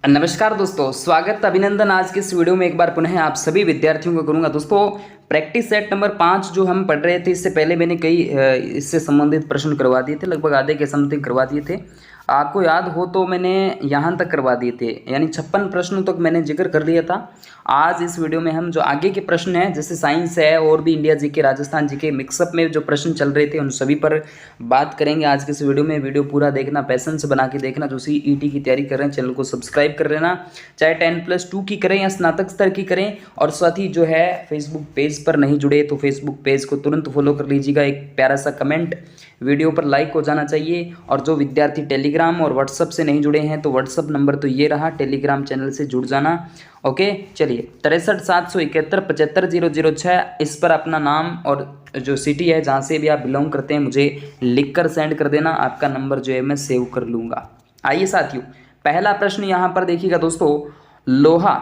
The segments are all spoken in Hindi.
नमस्कार दोस्तों, स्वागत अभिनंदन। आज के इस वीडियो में एक बार पुनः आप सभी विद्यार्थियों को करूंगा। दोस्तों, प्रैक्टिस सेट नंबर 5 जो हम पढ़ रहे थे, इससे पहले मैंने कई इससे संबंधित प्रश्न करवा दिए थे, लगभग आधे के समथिंग करवा दिए थे। आपको याद हो तो मैंने यहाँ तक करवा दिए थे, यानी 56 प्रश्नों तक मैंने जिक्र कर लिया था। आज इस वीडियो में हम जो आगे के प्रश्न हैं, जैसे साइंस है और भी India GK, Rajasthan GK mix up में जो प्रश्न चल रहे थे, उन सभी पर बात करेंगे आज के इस वीडियो में। वीडियो पूरा देखना, पैसेंस बना के देखना। जो सीईटी की तैयारी कर रहे हैं, चैनल को सब्सक्राइब कर लेना, चाहे 10+2 की करें या स्नातक स्तर की करें। और साथ ही जो है फेसबुक पेज पर नहीं जुड़े तो फेसबुक पेज को तुरंत फॉलो कर लीजिएगा। एक प्यारा सा कमेंट, वीडियो पर लाइक हो जाना चाहिए। और जो विद्यार्थी टेलीग्राम और व्हाट्सअप से नहीं जुड़े हैं तो व्हाट्सअप नंबर तो ये रहा, टेलीग्राम चैनल से जुड़ जाना। ओके, चलिए 63 771 75 006 इस पर अपना नाम और जो सिटी है जहाँ से भी आप बिलोंग करते हैं मुझे लिख कर सेंड कर देना। आपका नंबर जो है मैं सेव कर लूँगा। आइए साथियों, पहला प्रश्न यहाँ पर देखिएगा दोस्तों। लोहा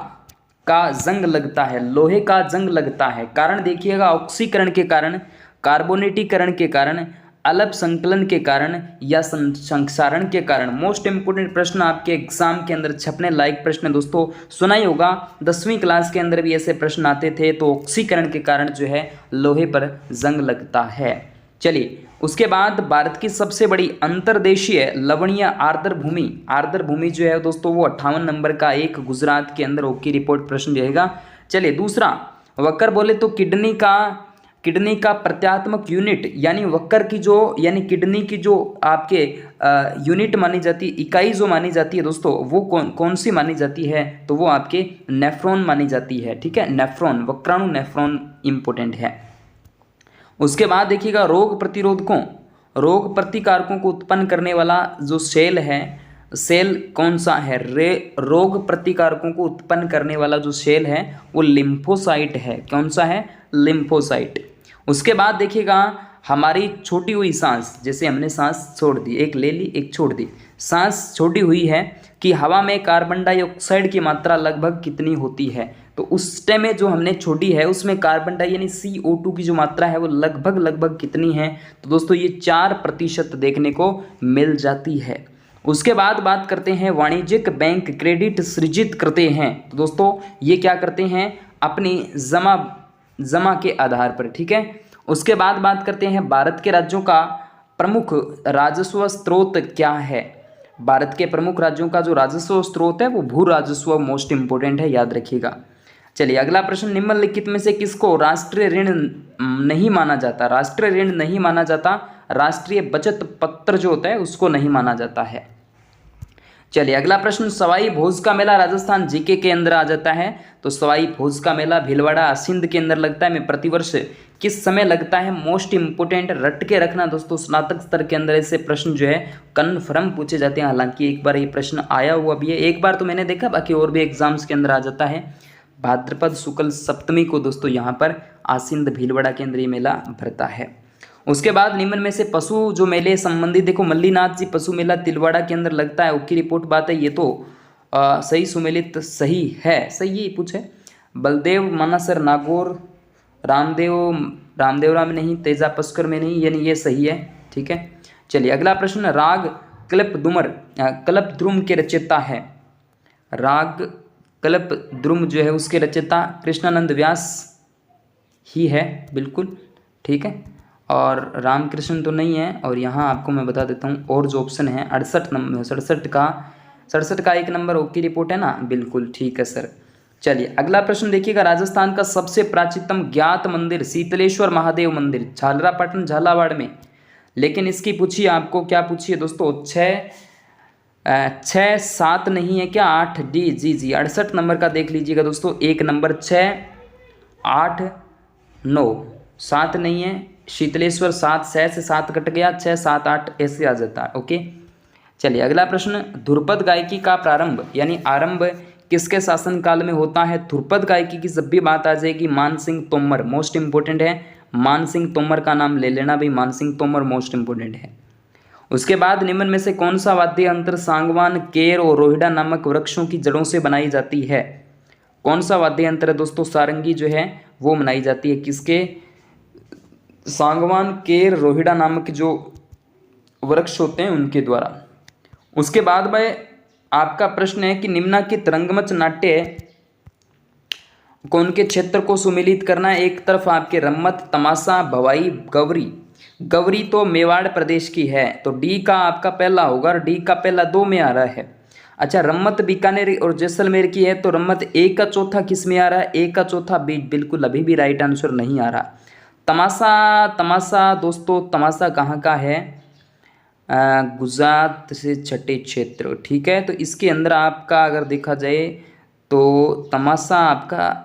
का जंग लगता है, लोहे का जंग लगता है, कारण देखिएगा ऑक्सीकरण के कारण, कार्बोनेटीकरण के कारण, अलप संकलन के कारण या संक्षारण के कारण। मोस्ट इंपोर्टेंट प्रश्न आपके एग्जाम के अंदर छपने लायक प्रश्न है दोस्तों। सुना ही होगा, 10वीं क्लास के अंदर भी ऐसे प्रश्न आते थे। तो ऑक्सीकरण के कारण जो है लोहे पर जंग लगता है। चलिए, उसके बाद भारत की सबसे बड़ी अंतर्देशीय लवणीय आर्द्र भूमि जो है दोस्तों वो 58 नंबर का एक गुजरात के अंदर ओके रिपोर्ट प्रश्न रहेगा। चलिए दूसरा, वक्र बोले तो किडनी का प्रत्यात्मक यूनिट, यानी वक्र की जो, यानी किडनी की जो आपके यूनिट मानी जाती है, इकाई जो मानी जाती है दोस्तों, वो कौन सी मानी जाती है? तो वो आपके नेफ्रॉन मानी जाती है। ठीक है, नेफ्रॉन, वक्राणु नेफ्रॉन इंपोर्टेंट है। उसके बाद देखिएगा रोग प्रतिकारकों को उत्पन्न करने वाला जो सेल है, सेल कौन सा है? रोग प्रतिकारकों को उत्पन्न करने वाला जो सेल है वो लिम्फोसाइट है। कौन सा है? लिम्फोसाइट। उसके बाद देखिएगा हमारी छोटी हुई सांस, जैसे हमने सांस छोड़ दी, एक ले ली एक छोड़ दी, सांस छोटी हुई है कि हवा में कार्बन डाइऑक्साइड की मात्रा लगभग कितनी होती है? तो उस टाइम में जो हमने छोड़ी है उसमें कार्बन डाई यानी CO2 की जो मात्रा है वो लगभग कितनी है? तो दोस्तों ये 4% देखने को मिल जाती है। उसके बाद बात करते हैं वाणिज्यिक बैंक क्रेडिट सृजित करते हैं। तो दोस्तों ये क्या करते हैं? अपनी जमा के आधार पर। ठीक है, उसके बाद बात करते हैं भारत के राज्यों का प्रमुख राजस्व स्रोत क्या है? भारत के प्रमुख राज्यों का जो राजस्व स्रोत है वो भू राजस्व मोस्ट इंपोर्टेंट है, याद रखिएगा। चलिए अगला प्रश्न, निम्नलिखित में से किसको राष्ट्रीय ऋण नहीं माना जाता? राष्ट्रीय ऋण नहीं माना जाता, राष्ट्रीय बचत पत्र जो होता है उसको नहीं माना जाता है। चलिए अगला प्रश्न, सवाई भोज का मेला राजस्थान जीके के अंदर आ जाता है। तो सवाई भोज का मेला भीलवाड़ा सिंध के अंदर लगता है। में प्रतिवर्ष किस समय लगता है? मोस्ट इंपोर्टेंट, रट के रखना दोस्तों। स्नातक स्तर के अंदर ऐसे प्रश्न जो है कन्फर्म पूछे जाते हैं। हालांकि एक बार ये प्रश्न आया हुआ भी है, एक बार तो मैंने देखा, बाकी और भी एग्जाम्स के अंदर आ जाता है। भाद्रपद शुक्ल सप्तमी को दोस्तों यहाँ पर आसिंद भीलवाड़ा के अंदर ये मेला भरता है। उसके बाद निम्न में से पशु जो मेले संबंधित, देखो मल्लीनाथ जी पशु मेला तिलवाड़ा के अंदर लगता है। ओके रिपोर्ट बात है, ये तो सही सुमेलित सही है, सही ही पूछे। बलदेव मानसर नागौर रामदेवरा में नहीं, तेजा पस्कर में नहीं, यानी ये सही है। ठीक है, चलिए अगला प्रश्न, राग कल्पद्रुम के रचयिता है। राग कल्पद्रुम जो है उसके रचयिता कृष्णानंद व्यास ही है, बिल्कुल ठीक है। और रामकृष्ण तो नहीं है। और यहाँ आपको मैं बता देता हूँ और जो ऑप्शन है 67 का 1 नंबर ओके रिपोर्ट है ना, बिल्कुल ठीक है सर। चलिए अगला प्रश्न देखिएगा, राजस्थान का सबसे प्राचीनतम ज्ञात मंदिर शीतलेश्वर महादेव मंदिर, झालरापाटन झालावाड़ में। लेकिन इसकी पूछिए, आपको क्या पूछिए दोस्तों? 6 7 नहीं है क्या? 8 डी जी 68 नंबर का देख लीजिएगा दोस्तों। 1 नंबर 6 8 9, 7 नहीं है। शीतलेश्वर 7, 6 से 7 कट गया, 6 7 8 ऐसे आ जाता है। ओके, चलिए अगला प्रश्न, ध्रुपद गायकी का प्रारंभ यानी आरंभ किसके शासनकाल में होता है? ध्रुपद गायकी की जब भी बात आ जाएगी मान सिंह तोमर, मोस्ट इंपोर्टेंट है। मान सिंह तोमर का नाम ले लेना भाई, मान सिंह तोमर मोस्ट इंपोर्टेंट है। उसके बाद निम्न में से कौन सा वाद्य यंत्र सांगवान, केर और रोहिड़ा नामक वृक्षों की जड़ों से बनाई जाती है? कौन सा वाद्य यंत्र है दोस्तों? सारंगी जो है वो बनाई जाती है किसके? सांगवान, केर, रोहिड़ा नामक जो वृक्ष होते हैं उनके द्वारा। उसके बाद में आपका प्रश्न है कि निम्नलिखित रंगमंच नाट्य कौन के क्षेत्र को सुमेलित करना है। एक तरफ आपके रम्मत, तमाशा, भवाई, गौरी। गौरी तो मेवाड़ प्रदेश की है, तो डी का आपका पहला होगा और डी का पहला 2 में आ रहा है। अच्छा, रम्मत बीकानेर और जैसलमेर की है, तो रम्मत ए का चौथा किस में आ रहा है? ए का चौथा बी बिल्कुल अभी भी राइट आंसर नहीं आ रहा। तमाशा, तमाशा दोस्तों तमाशा कहाँ का है? गुजरात से छठे क्षेत्र, ठीक है। तो इसके अंदर आपका अगर देखा जाए तो तमाशा आपका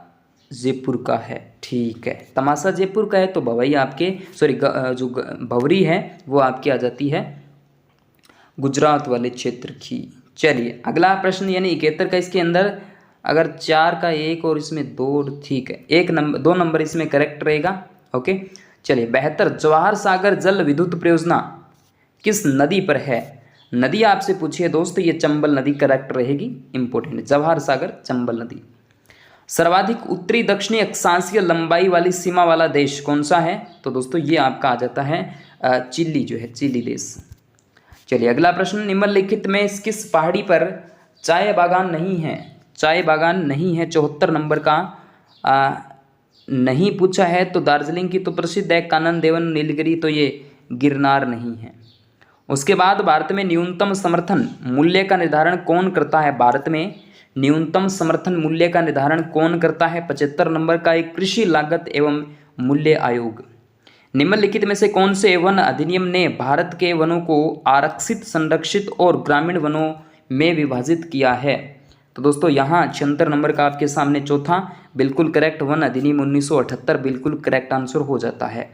जयपुर का है, ठीक है। तमाशा जयपुर का है, तो भवई आपके जो भवरी है वो आपकी आ जाती है गुजरात वाले क्षेत्र की। चलिए अगला प्रश्न यानी 71 का, इसके अंदर अगर 4 का 1 और इसमें 2, ठीक है, 2 नंबर इसमें करेक्ट रहेगा। ओके, चलिए 72 जवाहर सागर जल विद्युत परियोजना किस नदी पर है? नदी आपसे पूछिए दोस्त, ये चंबल नदी करेक्ट रहेगी, इंपॉर्टेंट, जवाहर सागर चंबल नदी। सर्वाधिक उत्तरी दक्षिणी अक्षांशीय लंबाई वाली सीमा वाला देश कौन सा है? तो दोस्तों ये आपका आ जाता है चिली, जो है चिली देश। चलिए अगला प्रश्न, निम्नलिखित में किस पहाड़ी पर चाय बागान नहीं है? चाय बागान नहीं है, 74 नंबर का नहीं पूछा है। तो दार्जिलिंग की तो प्रसिद्ध है, कानन देवन, नीलगिरी, तो ये गिरनार नहीं है। उसके बाद भारत में न्यूनतम समर्थन मूल्य का निर्धारण कौन करता है? भारत में न्यूनतम समर्थन मूल्य का निर्धारण कौन करता है? 75 नंबर का एक कृषि लागत एवं मूल्य आयोग। निम्नलिखित में से कौन से वन अधिनियम ने भारत के वनों को आरक्षित, संरक्षित और ग्रामीण वनों में विभाजित किया है? तो दोस्तों यहाँ 76 नंबर का आपके सामने चौथा बिल्कुल करेक्ट, वन अधिनियम 1978 बिल्कुल करेक्ट आंसर हो जाता है।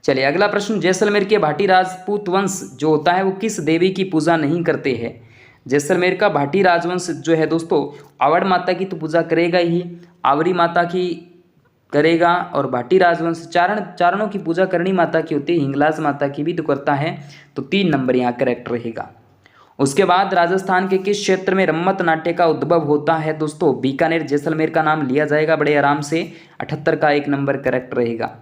चलिए अगला प्रश्न, जैसलमेर के भाटी राजपूत वंश जो होता है वो किस देवी की पूजा नहीं करते हैं? जैसलमेर का भाटी राजवंश जो है दोस्तों आवड़ माता की तो पूजा करेगा ही, आवरी माता की करेगा, और भाटी राजवंश चारणों की पूजा करनी माता की होती है, हिंगलाज माता की भी तो करता है, तो 3 नंबर यहाँ करेक्ट रहेगा। उसके बाद राजस्थान के किस क्षेत्र में रम्मत नाट्य का उद्भव होता है? दोस्तों बीकानेर, जैसलमेर का नाम लिया जाएगा बड़े आराम से, 78 का 1 नंबर करेक्ट रहेगा।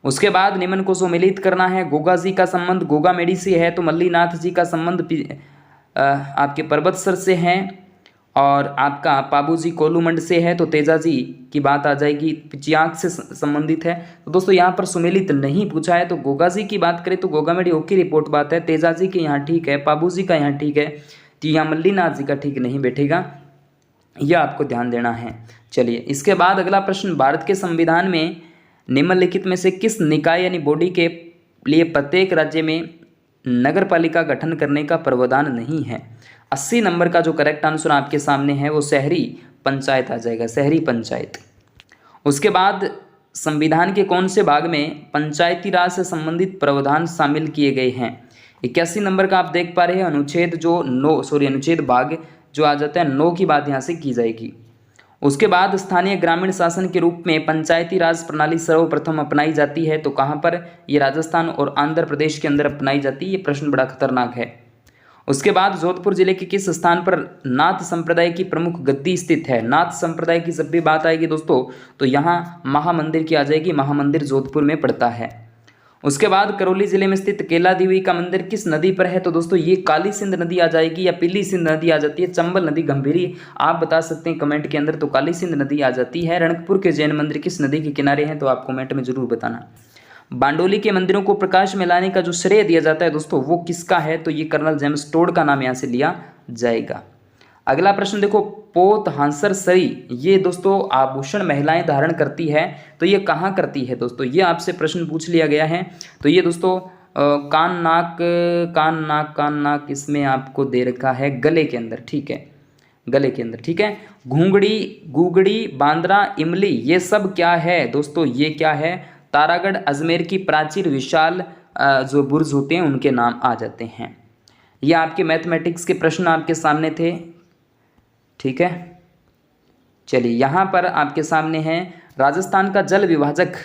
उसके बाद निम्न को सम्मिलित करना है। गोगा जी का संबंध गोगामेडी से है, तो मल्लीनाथ जी का संबंध आपके परबतसर से है, और आपका पाबूजी कोलूमंड से है, तो तेजा जी की बात आ जाएगी, पिचियाक से संबंधित है। तो दोस्तों यहाँ पर सुमेलित नहीं पूछा है, तो गोगा जी की बात करें तो गोगामेडी ओके रिपोर्ट बात है, तेजा जी के यहाँ ठीक है, पाबूजी का यहाँ ठीक है, तो यहाँ मल्लीनाथ जी का ठीक नहीं बैठेगा, यह आपको ध्यान देना है। चलिए इसके बाद अगला प्रश्न, भारत के संविधान में निम्नलिखित में से किस निकाय यानी बॉडी के लिए प्रत्येक राज्य में नगर पालिका गठन करने का प्रावधान नहीं है? 80 नंबर का जो करेक्ट आंसर आपके सामने है वो शहरी पंचायत आ जाएगा, शहरी पंचायत। उसके बाद संविधान के कौन से भाग में पंचायती राज से संबंधित प्रावधान शामिल किए गए हैं? 81 नंबर का आप देख पा रहे हैं, अनुच्छेद भाग जो आ जाता है 9 की बात यहाँ से की जाएगी। उसके बाद स्थानीय ग्रामीण शासन के रूप में पंचायती राज प्रणाली सर्वप्रथम अपनाई जाती है, तो कहाँ पर? ये राजस्थान और आंध्र प्रदेश के अंदर अपनाई जाती है। ये प्रश्न बड़ा खतरनाक है। उसके बाद जोधपुर जिले के किस स्थान पर नाथ संप्रदाय की प्रमुख गद्दी स्थित है? नाथ संप्रदाय की जब भी बात आएगी दोस्तों तो यहाँ महामंदिर की आ जाएगी, महामंदिर जोधपुर में पड़ता है। उसके बाद करौली जिले में स्थित केला देवी का मंदिर किस नदी पर है? तो दोस्तों ये काली सिंध नदी आ जाएगी या पीली सिंध नदी आ जाती है, चंबल नदी, गंभीरी, आप बता सकते हैं कमेंट के अंदर, तो काली सिंध नदी आ जाती है। रणकपुर के जैन मंदिर किस नदी के किनारे हैं? तो आप कमेंट में जरूर बताना। बांडोली के मंदिरों को प्रकाश में लाने का जो श्रेय दिया जाता है दोस्तों वो किसका है? तो ये कर्नल जेम्स टोड का नाम यहाँ से लिया जाएगा। अगला प्रश्न देखो, पोत हांसर सरी, ये दोस्तों आभूषण महिलाएं धारण करती है, तो ये कहाँ करती है दोस्तों? ये आपसे प्रश्न पूछ लिया गया है। तो ये दोस्तों कान नाक इसमें आपको दे रखा है गले के अंदर, ठीक है, गले के अंदर, ठीक है। घूंगड़ी, गुगड़ी, बांद्रा, इमली, ये सब क्या है दोस्तों? ये क्या है? तारागढ़, अजमेर की प्राचीर विशाल जो बुर्ज होते हैं उनके नाम आ जाते हैं। ये आपके मैथमेटिक्स के प्रश्न आपके सामने थे, ठीक है। चलिए यहाँ पर आपके सामने है राजस्थान का जल विभाजक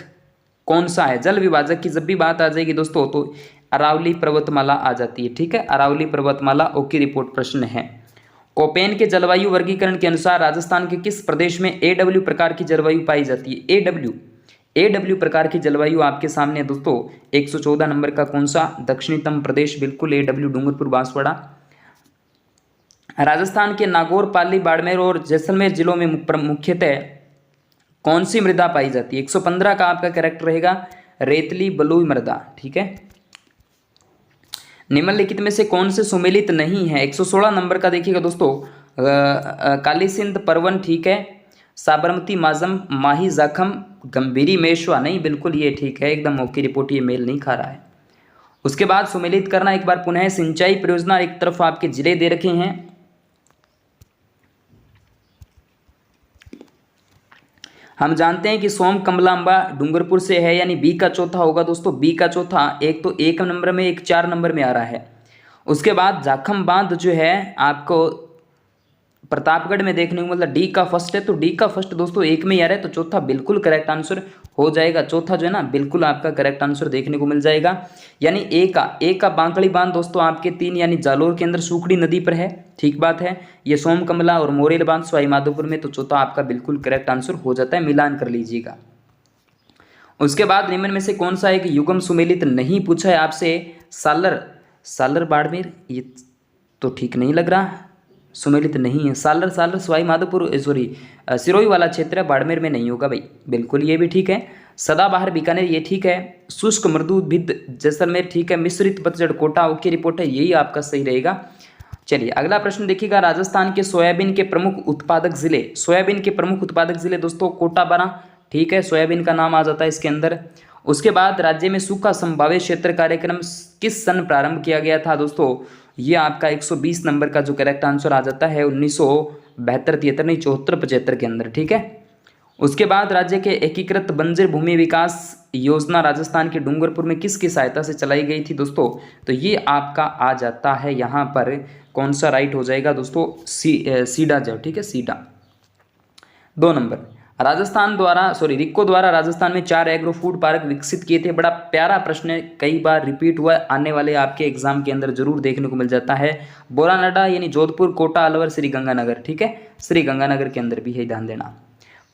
कौन सा है? जल विभाजक की जब भी बात आ जाएगी दोस्तों तो अरावली पर्वतमाला आ जाती है, ठीक है, अरावली पर्वतमाला ओके रिपोर्ट प्रश्न है। कोपेन के जलवायु वर्गीकरण के अनुसार राजस्थान के किस प्रदेश में AW प्रकार की जलवायु पाई जाती है? AW प्रकार की जलवायु आपके सामने है दोस्तों। 114 नंबर का कौन सा? दक्षिणतम प्रदेश, बिल्कुल AW, डूंगरपुर, बांसवाड़ा। राजस्थान के नागौर, पाली, बाड़मेर और जैसलमेर जिलों में मुख्यतः कौन सी मृदा पाई जाती है? 115 का आपका करेक्ट रहेगा रेतली बलुई मृदा। ठीक है। निम्नलिखित में से कौन से सुमेलित नहीं है? 116 नंबर का देखिएगा दोस्तों, काली सिंध परवन, ठीक है, साबरमती माजम, माही जाखम, गंभीरी मेशवा, नहीं बिल्कुल ये ठीक है, एकदम ओके रिपोर्ट, ये मेल नहीं खा रहा है। उसके बाद सुमेलित करना एक बार पुनः, सिंचाई परियोजना एक तरफ आपके जिले दे रखे हैं, हम जानते हैं कि सोम कमलांबा डूंगरपुर से है, यानी बी का चौथा होगा दोस्तों, बी का चौथा। एक तो 1 नंबर में, एक 4 नंबर में आ रहा है। उसके बाद जाखम बांध जो है आपको प्रतापगढ़ में देखने को मतलब डी का फर्स्ट है, तो डी का फर्स्ट दोस्तों 1 में ही आ रहा है, तो चौथा बिल्कुल करेक्ट आंसर हो जाएगा। चौथा जो है ना बिल्कुल आपका करेक्ट आंसर देखने को मिल जाएगा। यानी ए का बांकड़ी बांध दोस्तों आपके 3 यानी जालोर के अंदर सूखड़ी नदी पर है, ठीक बात है। ये सोम कमला और मोरेल बांध सवाई माधोपुर में, तो चौथा आपका बिल्कुल करेक्ट आंसर हो जाता है, मिलान कर लीजिएगा। उसके बाद निम्न में से कौन सा एक युगम सुमेलित नहीं पूछा है आपसे? सालर बाड़मेर, ये तो ठीक नहीं लग रहा, सुमेलित नहीं है। सालर सवाई माधोपुर सॉरी सिरोही वाला क्षेत्र है, बाड़मेर में नहीं होगा भाई, बिल्कुल ये भी ठीक है। सदाबहार बीकानेर, ये ठीक है। शुष्क मृदु भिद्द जैसलमेर, ठीक है। मिश्रित पतझड़ कोटा, ओके रिपोर्ट है, यही आपका सही रहेगा। चलिए अगला प्रश्न देखिएगा, राजस्थान के सोयाबीन के प्रमुख उत्पादक जिले, सोयाबीन के प्रमुख उत्पादक जिले दोस्तों कोटा बारा, ठीक है, सोयाबीन का नाम आ जाता है इसके अंदर। उसके बाद राज्य में सूखा संभाव्य क्षेत्र कार्यक्रम किस सन प्रारंभ किया गया था दोस्तों? ये आपका 120 नंबर का जो करेक्ट आंसर आ जाता है 1972 73 नहीं 74 75 के अंदर, ठीक है। उसके बाद राज्य के एकीकृत बंजर भूमि विकास योजना राजस्थान के डूंगरपुर में किसकी सहायता से चलाई गई थी दोस्तों? तो ये आपका आ जाता है यहाँ पर, कौन सा राइट हो जाएगा दोस्तों? सीडा जाओ, ठीक है, सीडा। 2 नंबर, रिक्को द्वारा राजस्थान में 4 एग्रो फूड पार्क विकसित किए थे। बड़ा प्यारा प्रश्न है, कई बार रिपीट हुआ, आने वाले आपके एग्जाम के अंदर जरूर देखने को मिल जाता है। बोरानाडा यानी जोधपुर, कोटा, अलवर, श्री गंगानगर, ठीक है, श्री गंगानगर के अंदर भी है, ध्यान देना।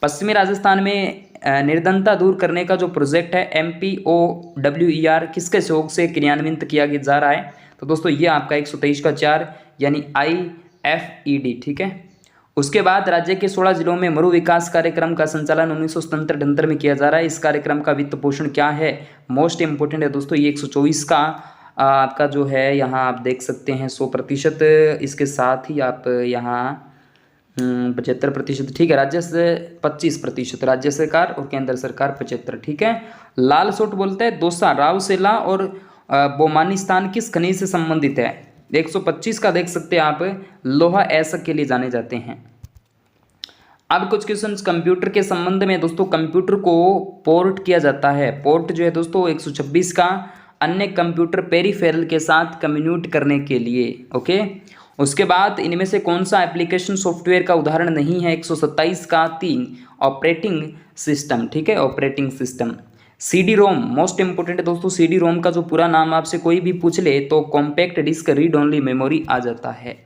पश्चिमी राजस्थान में निर्धनता दूर करने का जो प्रोजेक्ट है MPOWER किसके सहयोग से क्रियान्वित किया जा रहा है? तो दोस्तों ये आपका 123 का 4 यानी IFED, ठीक है। उसके बाद राज्य के 16 जिलों में मरु विकास कार्यक्रम का संचालन 1977 में किया जा रहा है। इस कार्यक्रम का वित्त पोषण क्या है? मोस्ट इंपोर्टेंट है दोस्तों, ये 124 का आपका जो है यहाँ आप देख सकते हैं 100%, इसके साथ ही आप यहाँ 75%, ठीक है। राज्य से 25%, राज्य सरकार और केंद्र सरकार 75, ठीक है। लाल सोट बोलते हैं दोसा, रावसेला और बोमानिस्तान किस खनिज से संबंधित है? 125 का देख सकते हैं आप, लोहा ऐसक के लिए जाने जाते हैं। अब कुछ क्वेश्चंस कंप्यूटर के संबंध में दोस्तों, कंप्यूटर को पोर्ट किया जाता है, पोर्ट जो है दोस्तों 126 का, अन्य कंप्यूटर पेरिफेरल के साथ कम्युनिकेट करने के लिए, ओके। उसके बाद इनमें से कौन सा एप्लीकेशन सॉफ्टवेयर का उदाहरण नहीं है? 127 का 3 ऑपरेटिंग सिस्टम, ठीक है, ऑपरेटिंग सिस्टम। CD रोम मोस्ट इंपोर्टेंट है दोस्तों, CD रोम का जो पूरा नाम आपसे कोई भी पूछ ले तो compact disc read only memory आ जाता है।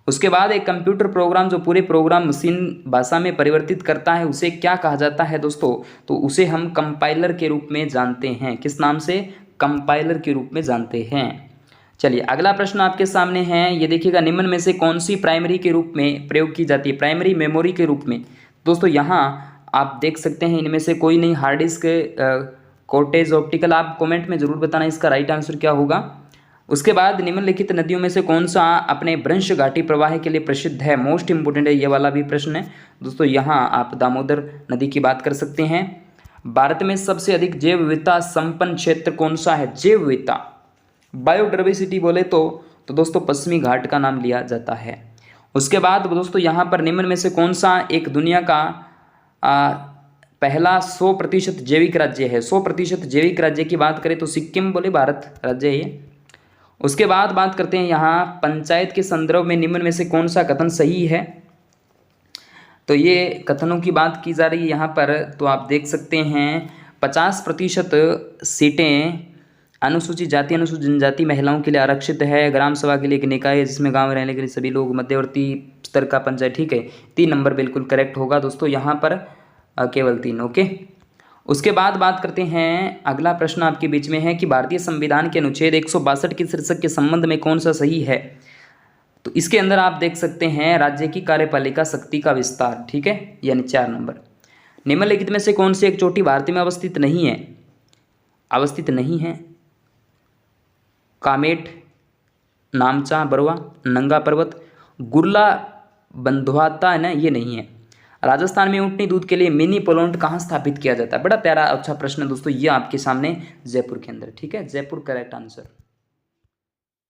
उसके बाद एक कंप्यूटर प्रोग्राम जो पूरे प्रोग्राम मशीन भाषा में परिवर्तित करता है उसे क्या कहा जाता है दोस्तों? तो उसे हम कंपाइलर के रूप में जानते हैं। किस नाम से? कंपाइलर के रूप में जानते हैं। चलिए अगला प्रश्न आपके सामने है, ये देखिएगा, निम्न में से कौन सी प्राइमरी के रूप में प्रयोग की जाती है? प्राइमरी मेमोरी के रूप में दोस्तों यहाँ आप देख सकते हैं इनमें से कोई नहीं, हार्ड डिस्क, कॉर्टेज, ऑप्टिकल। आप कमेंट में जरूर बताना इसका राइट आंसर क्या होगा। उसके बाद निम्नलिखित नदियों में से कौन सा अपने भ्रंश घाटी प्रवाह के लिए प्रसिद्ध है? मोस्ट इंपोर्टेंट है ये वाला भी प्रश्न है दोस्तों। यहाँ आप दामोदर नदी की बात कर सकते हैं। भारत में सबसे अधिक जैव विविधता संपन्न क्षेत्र कौन सा है? जैव विविधता, बायोडाइवर्सिटी बोले तो दोस्तों पश्चिमी घाट का नाम लिया जाता है। उसके बाद दोस्तों यहाँ पर निम्न में से कौन सा एक दुनिया का पहला 100% जैविक राज्य है? 100% जैविक राज्य की बात करें तो सिक्किम बोले भारत राज्य है ये। उसके बाद बात करते हैं यहाँ पंचायत के संदर्भ में निम्न में से कौन सा कथन सही है? तो ये कथनों की बात की जा रही है यहाँ पर, तो आप देख सकते हैं 50% सीटें अनुसूचित जाति अनुसूचित जनजाति महिलाओं के लिए आरक्षित है। ग्राम सभा के लिए एक निकाय है जिसमें गांव में रहने के लिए सभी लोग, मध्यवर्ती स्तर का पंचायत, ठीक है। 3 नंबर बिल्कुल करेक्ट होगा दोस्तों यहाँ पर, केवल 3, ओके। उसके बाद बात करते हैं, अगला प्रश्न आपके बीच में है कि भारतीय संविधान के अनुच्छेद 162 के शीर्षक के संबंध में कौन सा सही है? तो इसके अंदर आप देख सकते हैं राज्य की कार्यपालिका शक्ति का विस्तार, ठीक है, यानी 4 नंबर। निम्नलिखित में से कौन सी एक चोटी भारत में अवस्थित नहीं है? कामेट, नामचा बरवा, नंगा पर्वत, गुरला बंधुआता है ना, ये नहीं है। राजस्थान में ऊँटनी दूध के लिए मिनी प्लांट कहाँ स्थापित किया जाता है? बड़ा प्यारा अच्छा प्रश्न दोस्तों, ये आपके सामने जयपुर के अंदर, ठीक है, जयपुर करेक्ट आंसर।